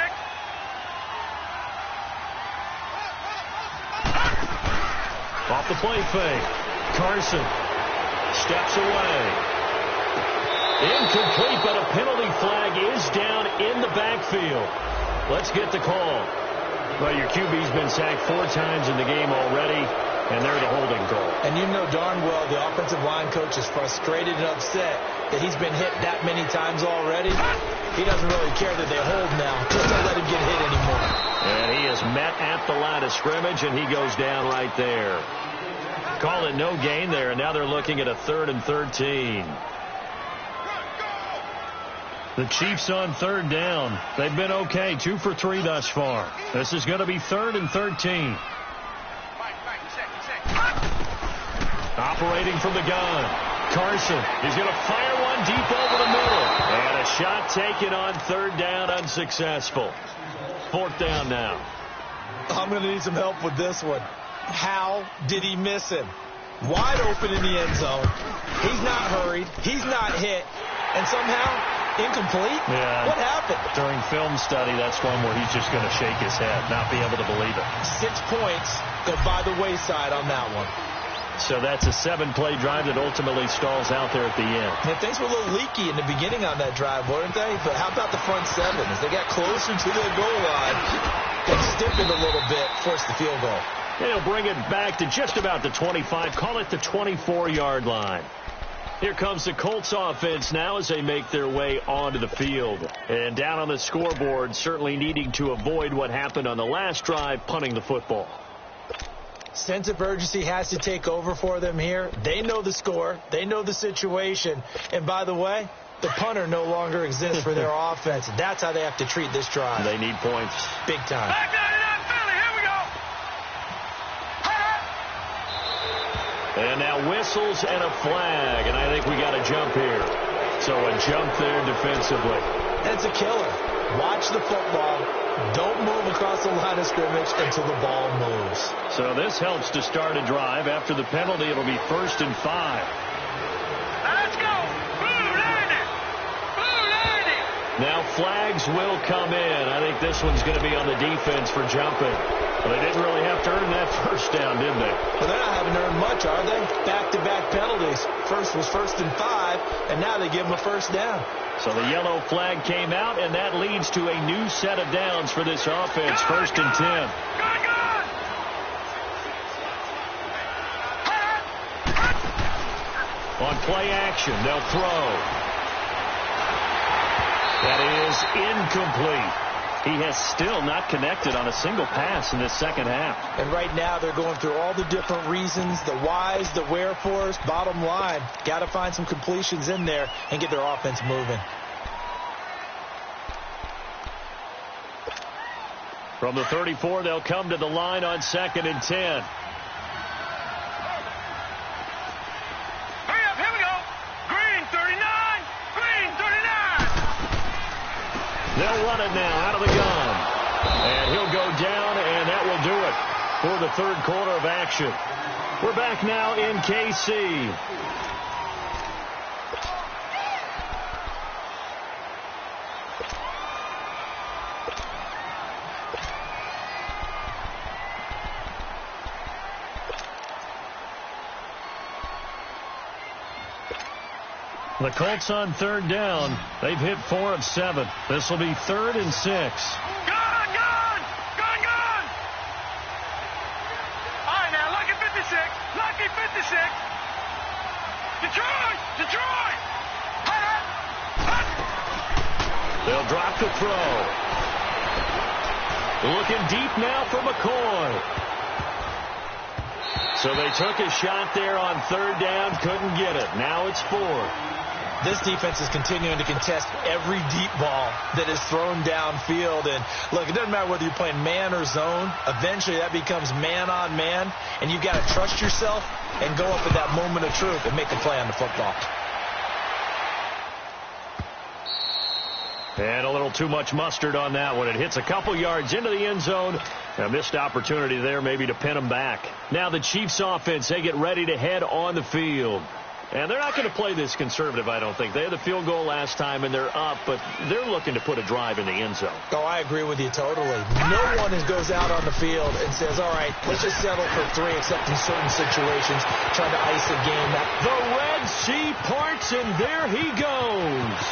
Off the play fake. Carson steps away. Incomplete, but a penalty flag is down in the backfield. Let's get the call. Well, your QB's been sacked 4 times in the game already, and they're the holding call. And you know darn well the offensive line coach is frustrated and upset that he's been hit that many times already. He doesn't really care that they hold now. Just don't let him get hit anymore. And he is met at the line of scrimmage, and he goes down right there. Call it no gain there, and now they're looking at a 3rd and 13. The Chiefs on 3rd down. They've been okay, 2 for 3 thus far. This is going to be 3rd and 13. Operating from the gun. Carson, he's going to fire one deep over the middle. And a shot taken on 3rd down, unsuccessful. 4th down now. I'm going to need some help with this one. How did he miss him? Wide open in the end zone. He's not hurried. He's not hit. And somehow... incomplete? Yeah. What happened? During film study, that's one where he's just going to shake his head, not be able to believe it. 6 points go by the wayside on that one. So that's a 7-play drive that ultimately stalls out there at the end. And things were a little leaky in the beginning on that drive, weren't they? But how about the front 7? As they got closer to the goal line, they stiffened a little bit, forced the field goal. And he'll bring it back to just about the 25, call it the 24-yard line. Here comes the Colts offense now as they make their way onto the field. And down on the scoreboard, certainly needing to avoid what happened on the last drive, punting the football. Sense of urgency has to take over for them here. They know the score. They know the situation. And by the way, the punter no longer exists for their offense. That's how they have to treat this drive. They need points. Big time. Back 99 Philly, here we go. And now whistles and a flag, and I think we got a jump here. So a jump there defensively. That's a killer. Watch the football. Don't move across the line of scrimmage until the ball moves. So this helps to start a drive. After the penalty, it'll be 1st and 5. Now let's go. Blue 90. Blue 90. Now flags will come in. I think this one's going to be on the defense for jumping. Well, they didn't really have to earn that 1st down, did they? Well, they're not having earned much, are they? Back-to-back penalties. First was 1st and 5, and now they give them a 1st down. So the yellow flag came out, and that leads to a new set of downs for this offense. 1st and 10. On play action, they'll throw. That is incomplete. He has still not connected on a single pass in this second half. And right now they're going through all the different reasons, the whys, the wherefores. Bottom line, got to find some completions in there and get their offense moving. From the 34, they'll come to the line on 2nd and 10. They'll run it now out of the gun. And he'll go down, and that will do it for the 3rd quarter of action. We're back now in KC. The Colts on 3rd down. They've hit 4 of 7. This will be 3rd and 6. Gun! All right, now, lucky 56. Lucky 56. Detroit! They'll drop the throw. Looking deep now for McCoy. So they took a shot there on third down, couldn't get it. Now it's 4. This defense is continuing to contest every deep ball that is thrown downfield. And, look, it doesn't matter whether you're playing man or zone. Eventually that becomes man on man, and you've got to trust yourself and go up at that moment of truth and make a play on the football. And a little too much mustard on that one. It hits a couple yards into the end zone. A missed opportunity there maybe to pin them back. Now the Chiefs offense, they get ready to head on the field. And they're not going to play this conservative, I don't think. They had the field goal last time, and they're up, but they're looking to put a drive in the end zone. Oh, I agree with you totally. No one goes out on the field and says, all right, let's just settle for 3, except in certain situations, trying to ice a game. The Red Sea parts, and there he goes.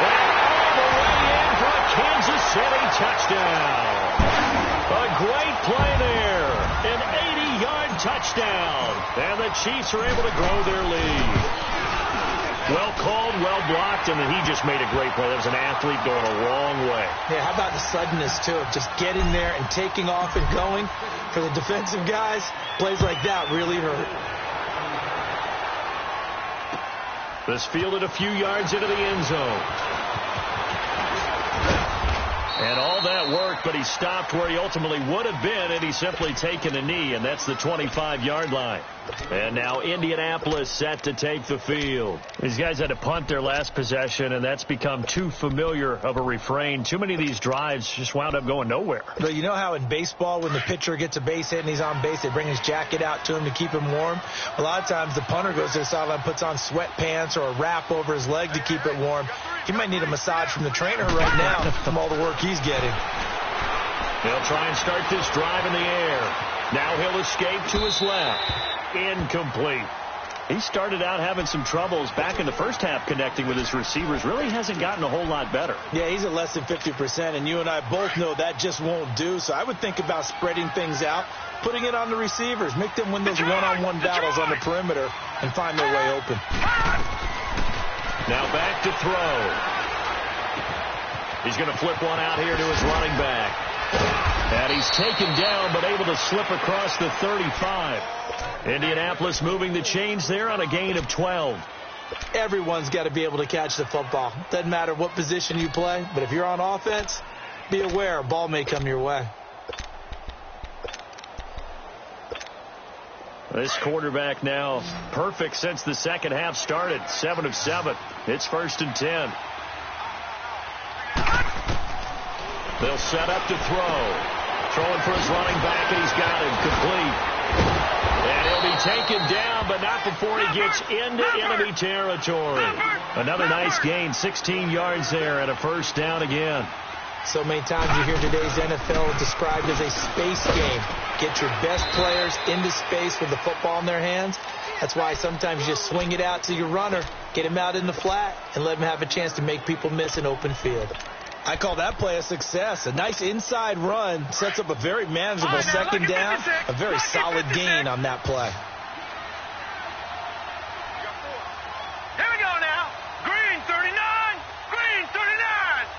And all the way in for a Kansas City touchdown. A great play there. An 80-yard touchdown. And the Chiefs are able to grow their lead. Well called, well blocked, and then he just made a great play. That was an athlete going a long way. Yeah, how about the suddenness, too, of just getting there and taking off and going? For the defensive guys, plays like that really hurt. This fielded a few yards into the end zone. And all that worked, but he stopped where he ultimately would have been had he simply taken a knee, and that's the 25-yard line. And now Indianapolis set to take the field. These guys had to punt their last possession, and that's become too familiar of a refrain. Too many of these drives just wound up going nowhere. But you know how in baseball, when the pitcher gets a base hit and he's on base, they bring his jacket out to him to keep him warm? A lot of times the punter goes to the sideline, puts on sweatpants or a wrap over his leg to keep it warm. He might need a massage from the trainer right now from all the work he's getting. They'll try and start this drive in the air. Now he'll escape to his left. Incomplete. He started out having some troubles back in the first half connecting with his receivers. Really hasn't gotten a whole lot better. Yeah, he's at less than 50%, and you and I both know that just won't do. So I would think about spreading things out, putting it on the receivers, make them win those one-on-one battles on the perimeter, and find their way open. Now back to throw. He's going to flip one out here to his running back. And he's taken down, but able to slip across the 35. Indianapolis moving the chains there on a gain of 12. Everyone's got to be able to catch the football. Doesn't matter what position you play, but if you're on offense, be aware a ball may come your way. This quarterback now perfect since the second half started. 7 of 7. It's 1st and 10. They'll set up to throw. Throwing for his running back, and he's got him complete. And he'll be taken down, but not before he gets into enemy territory. Another nice gain, 16 yards there, and a first down again. So many times you hear today's NFL described as a space game. Get your best players into space with the football in their hands. That's why sometimes you just swing it out to your runner, get him out in the flat, and let him have a chance to make people miss an open field. I call that play a success. A nice inside run sets up a very manageable second down. A very solid gain on that play. Here we go now. Green 39. Green 39.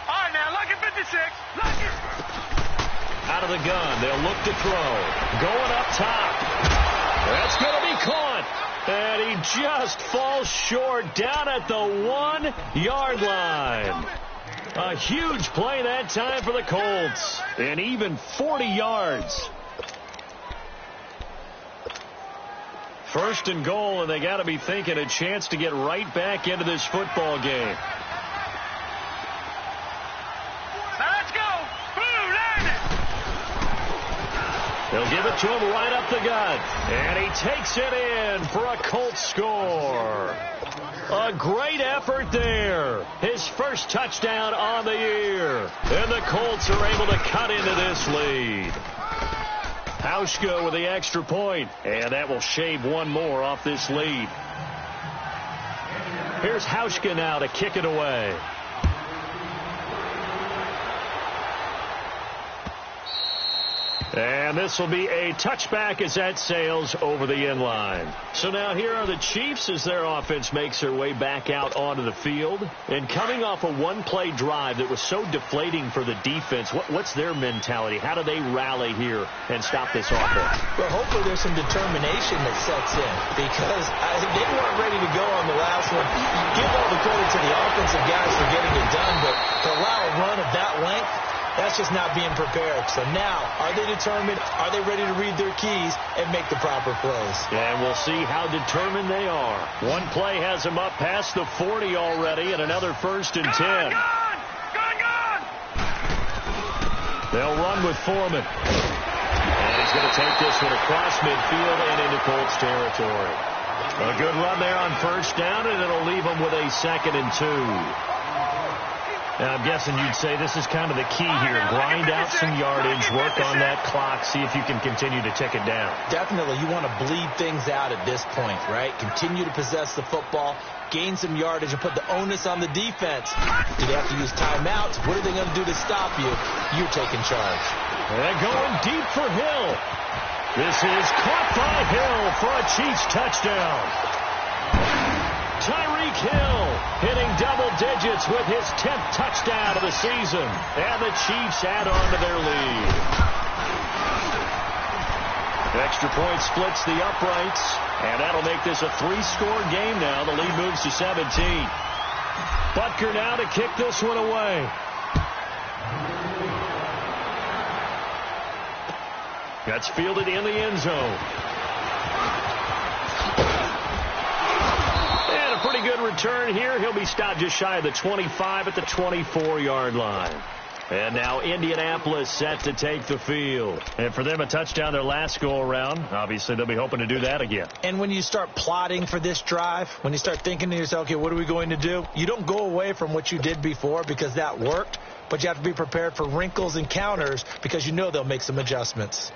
All right, now, look at 56. Look it. Out of the gun, they'll look to throw. Going up top. That's going to be caught. And he just falls short down at the 1-yard line. A huge play that time for the Colts. And even 40 yards. 1st and goal, and they got to be thinking a chance to get right back into this football game. They'll give it to him right up the gut. And he takes it in for a Colts score. A great effort there. His first touchdown on the year. And the Colts are able to cut into this lead. Hauschka with the extra point. And that will shave one more off this lead. Here's Hauschka now to kick it away. And this will be a touchback as that sails over the end line. So now here are the Chiefs as their offense makes their way back out onto the field. And coming off a one-play drive that was so deflating for the defense, what's their mentality? How do they rally here and stop this offense? Well, hopefully there's some determination that sets in, because they weren't ready to go on the last one. Give all the credit to the offensive guys for getting it done, but to allow a run of that length, that's just not being prepared. So now, are they determined? Are they ready to read their keys and make the proper plays? And we'll see how determined they are. One play has them up past the 40 already, and another 1st and 10. Gone! They'll run with Foreman. And he's going to take this one across midfield and into Colts territory. A good run there on 1st down, and it'll leave them with a 2nd and 2. Now, I'm guessing you'd say this is kind of the key here. Grind out some yardage, work on that clock, see if you can continue to tick it down. Definitely. You want to bleed things out at this point, right? Continue to possess the football, gain some yardage, and put the onus on the defense. Do they have to use timeouts? What are they going to do to stop you? You're taking charge. They're going deep for Hill. This is caught by Hill for a Chiefs touchdown. Tyreek Hill hitting double digits with his 10th touchdown of the season. And the Chiefs add on to their lead. Extra point splits the uprights. And that'll make this a 3-score game now. The lead moves to 17. Butker now to kick this one away. That's fielded in the end zone. Pretty good return here. He'll be stopped just shy of the 25 at the 24-yard line. And now Indianapolis set to take the field. And for them, a touchdown their last go-around. Obviously, they'll be hoping to do that again. And when you start plotting for this drive, when you start thinking to yourself, okay, what are we going to do? You don't go away from what you did before because that worked, but you have to be prepared for wrinkles and counters because you know they'll make some adjustments.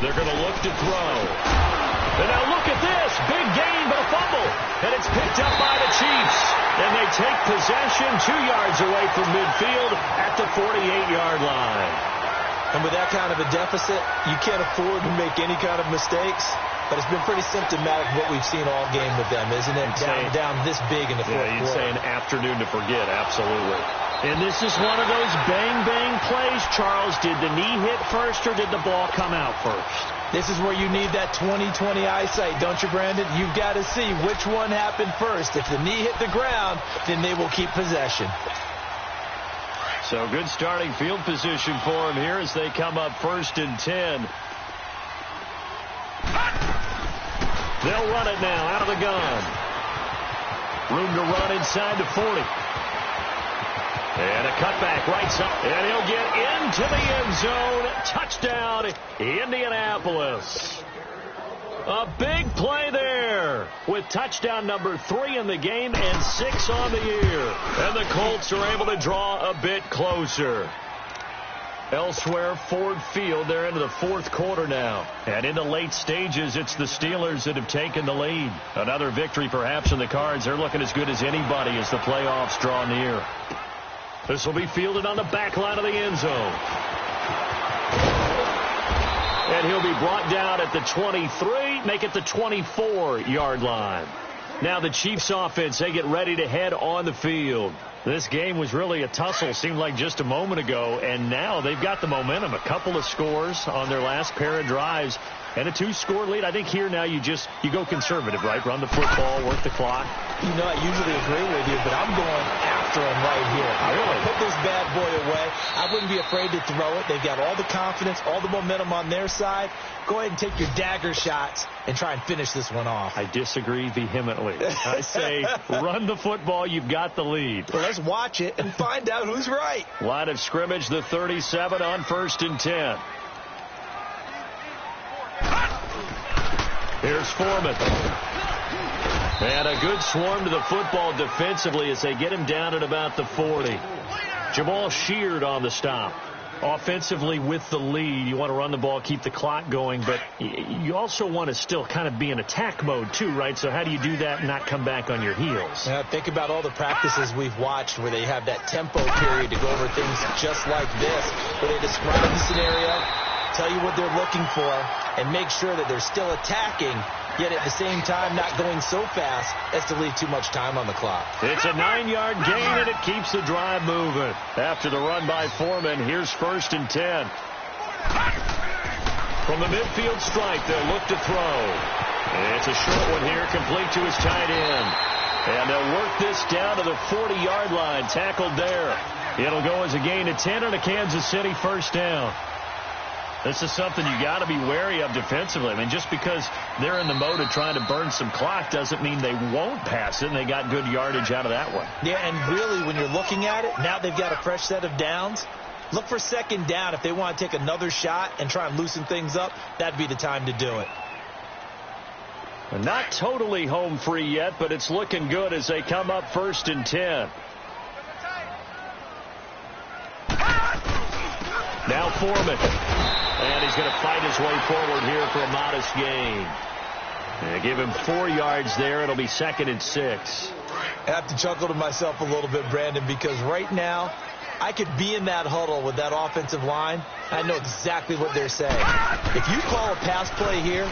They're going to look to throw. And now look at this. Big gain, but a fumble. And it's picked up by the Chiefs. And they take possession 2 yards away from midfield at the 48-yard line. And with that kind of a deficit, you can't afford to make any kind of mistakes. But it's been pretty symptomatic of what we've seen all game with them, isn't it? Down this big in the fourth quarter. You'd say an afternoon to forget, absolutely. And this is one of those bang-bang plays, Charles. Did the knee hit first or did the ball come out first? This is where you need that 20/20 eyesight, don't you, Brandon? You've got to see which one happened first. If the knee hit the ground, then they will keep possession. So good starting field position for them here as they come up 1st and 10. They'll run it now out of the gun. Room to run inside the 40. And a cutback right side. And he'll get into the end zone. Touchdown, Indianapolis. A big play there with touchdown number 3 in the game and 6 on the year. And the Colts are able to draw a bit closer. Elsewhere, Ford Field, they're into the 4th quarter now. And in the late stages, it's the Steelers that have taken the lead. Another victory perhaps in the cards. They're looking as good as anybody as the playoffs draw near. This will be fielded on the back line of the end zone. And he'll be brought down at the 23, make it the 24-yard line. Now the Chiefs offense, they get ready to head on the field. This game was really a tussle, seemed like just a moment ago, and now they've got the momentum. A couple of scores on their last pair of drives and a 2-score lead. I think here now you go conservative, right? Run the football, work the clock. You know, I usually agree with you, but I'm going after him right here. I want to put this bad boy away. I wouldn't be afraid to throw it. They've got all the confidence, all the momentum on their side. Go ahead and take your dagger shots and try and finish this one off. I disagree vehemently. I say run the football. You've got the lead. Well, let's watch it and find out who's right. Line of scrimmage, the 37 on 1st and 10. Here's Foreman. And a good swarm to the football defensively as they get him down at about the 40. Jamal Sheard on the stop. Offensively with the lead, you want to run the ball, keep the clock going, but you also want to still kind of be in attack mode too, right? So how do you do that and not come back on your heels? Yeah, think about all the practices we've watched where they have that tempo period to go over things just like this, where they describe the scenario, tell you what they're looking for, and make sure that they're still attacking, yet at the same time not going so fast as to leave too much time on the clock. It's a 9-yard gain, and it keeps the drive moving. After the run by Foreman, here's 1st and 10. From the midfield stripe, they'll look to throw. It's a short one here, complete to his tight end. And they'll work this down to the 40-yard line, tackled there. It'll go as a gain of 10 on a Kansas City 1st down. This is something you got to be wary of defensively. I mean, just because they're in the mode of trying to burn some clock doesn't mean they won't pass it, and they got good yardage out of that one. Yeah, and really, when you're looking at it, now they've got a fresh set of downs. Look for 2nd down. If they want to take another shot and try and loosen things up, that'd be the time to do it. Not totally home free yet, but it's looking good as they come up 1st and 10. Now Foreman. And he's going to fight his way forward here for a modest gain. They give him 4 yards there. It'll be 2nd and 6. I have to chuckle to myself a little bit, Brandon, because right now I could be in that huddle with that offensive line. I know exactly what they're saying. If you call a pass play here,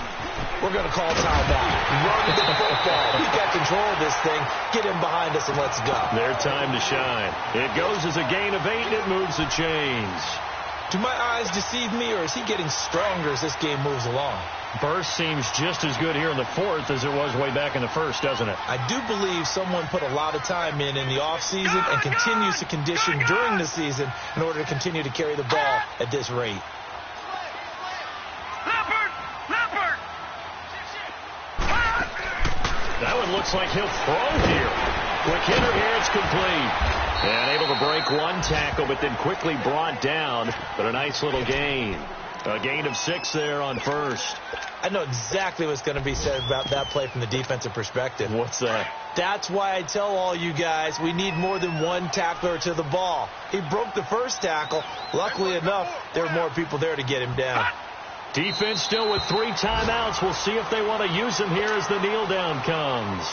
we're going to call timeout. Run the football. We've got control of this thing. Get him behind us and let's go. Their time to shine. It goes as a gain of 8, and it moves the chains. Do my eyes deceive me, or is he getting stronger as this game moves along? Burst seems just as good here in the 4th as it was way back in the 1st, doesn't it? I do believe someone put a lot of time in the offseason and continues to condition during the season in order to continue to carry the ball at this rate. That one looks like he'll throw here. Quick hitter here, it's complete. And able to break one tackle, but then quickly brought down. But a nice little gain. A gain of 6 there on 1st. I know exactly what's going to be said about that play from the defensive perspective. What's that? That's why I tell all you guys we need more than one tackler to the ball. He broke the first tackle. Luckily enough, there were more people there to get him down. Defense still with 3 timeouts. We'll see if they want to use them here as the kneel down comes.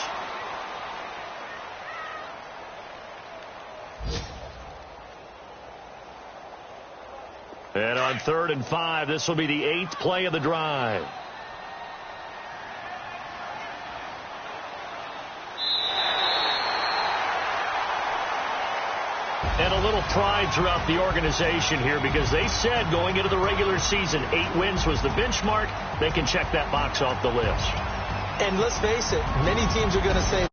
And on 3rd and 5, this will be the 8th play of the drive. And a little pride throughout the organization here because they said going into the regular season, 8 wins was the benchmark. They can check that box off the list. And let's face it, many teams are going to say,